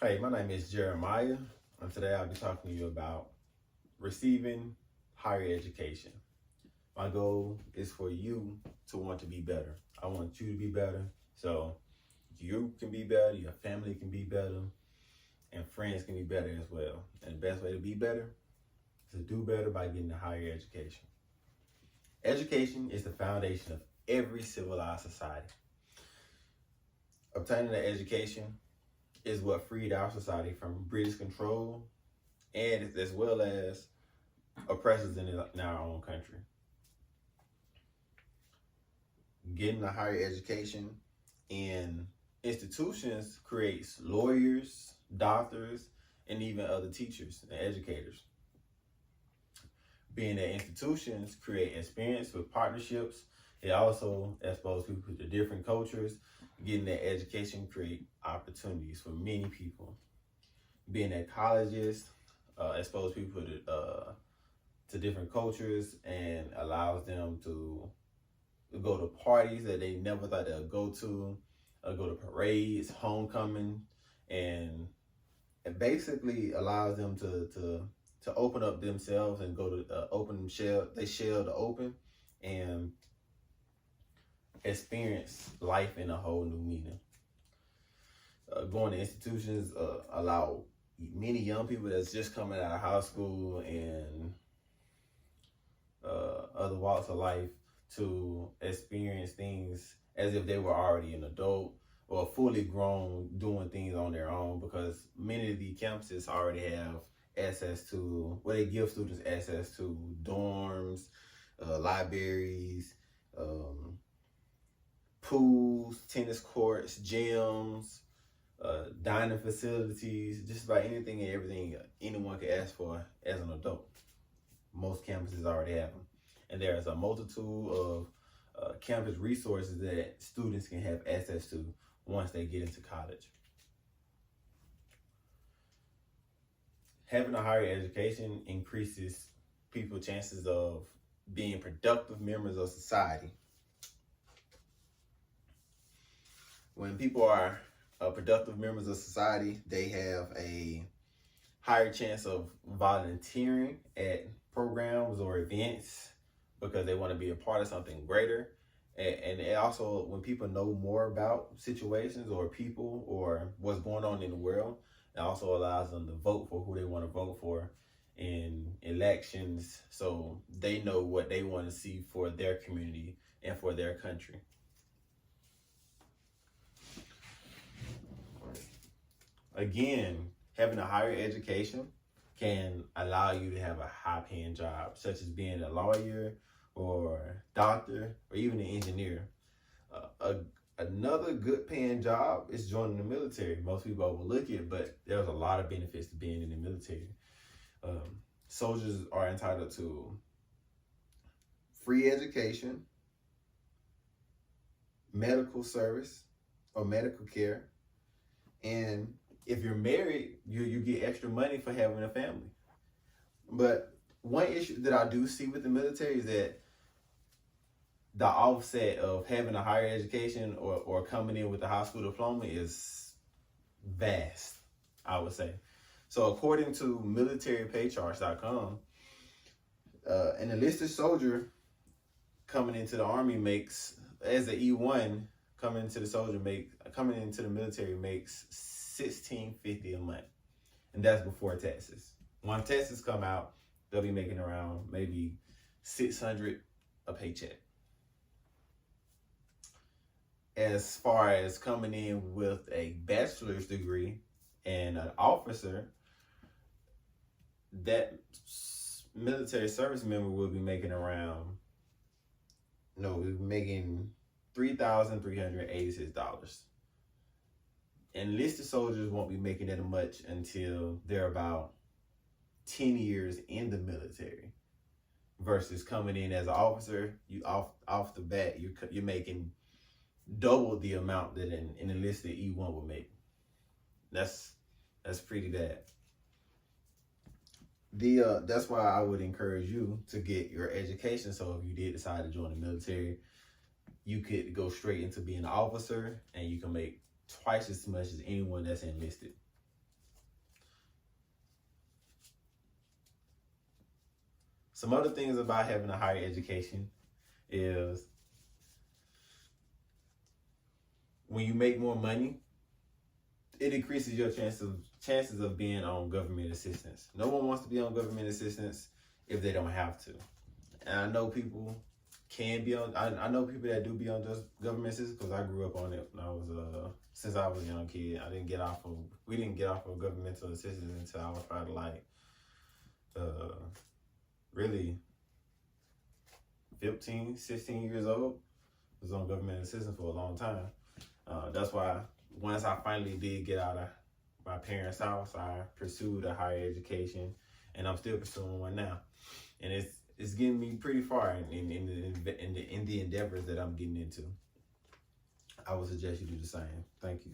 Hey, my name is Jeremiah, and today I'll be talking to you about receiving higher education. My goal is for you to want to be better. I want you to be better so you can be better, your family can be better, and friends can be better as well. And the best way to be better is to do better by getting a higher education. Education is the foundation of every civilized society. Obtaining an education is what freed our society from British control and as well as oppressors in our own country. Getting a higher education in institutions creates lawyers, doctors, and even other teachers and educators. Being at institutions create experience with partnerships. It also exposes people to different cultures. Getting that education create opportunities for many people. Being at colleges expose people to different cultures and allows them to go to parties that they never thought they'd go to parades, homecoming, and it basically allows them to open up themselves and go to open shell. They shell to open and experience life in a whole new meaning. Going to institutions allow many young people that's just coming out of high school and other walks of life to experience things as if they were already an adult or fully grown doing things on their own, because many of the campuses already have access to, well, they give students access to dorms, libraries, pools, tennis courts, gyms, dining facilities, just about anything and everything anyone could ask for as an adult. Most campuses already have them. And there's a multitude of campus resources that students can have access to once they get into college. Having a higher education increases people's chances of being productive members of society. When people are productive members of society, they have a higher chance of volunteering at programs or events because they want to be a part of something greater. And it also, when people know more about situations or people or what's going on in the world, it also allows them to vote for who they want to vote for in elections, so they know what they want to see for their community and for their country. Again, having a higher education can allow you to have a high-paying job, such as being a lawyer or doctor or even an engineer. Another good-paying job is joining the military. Most people overlook it, but there's a lot of benefits to being in the military. Soldiers are entitled to free education, medical service or medical care, and if you're married, you get extra money for having a family. But one issue that I do see with the military is that the offset of having a higher education or coming in with a high school diploma is vast, I would say. So according to militarypaycharts.com, an enlisted soldier coming into the Army makes, as an E1, coming into the military makes $1,650 a month, and that's before taxes. When taxes come out, they'll be making around maybe $600 a paycheck. As far as coming in with a bachelor's degree and an officer, that military service member will be making $3,386. Enlisted soldiers won't be making that much until they're about 10 years in the military, versus coming in as an officer, you off the bat, you're making double the amount that an enlisted E1 would make. That's pretty bad. That's why I would encourage you to get your education. So if you did decide to join the military, you could go straight into being an officer and you can make twice as much as anyone that's enlisted. Some other things about having a higher education is when you make more money, it increases your chances of being on government assistance. No one wants to be on government assistance if they don't have to. And I know people can be on. I know people that do be on just government assistance because I grew up on it when I was since I was a young kid. We didn't get off of governmental assistance until I was probably like really 15, 16 years old. I was on government assistance for a long time. That's why once I finally did get out of my parents' house, I pursued a higher education, and I'm still pursuing one now. And it's getting me pretty far in the endeavors that I'm getting into. I would suggest you do the same. Thank you.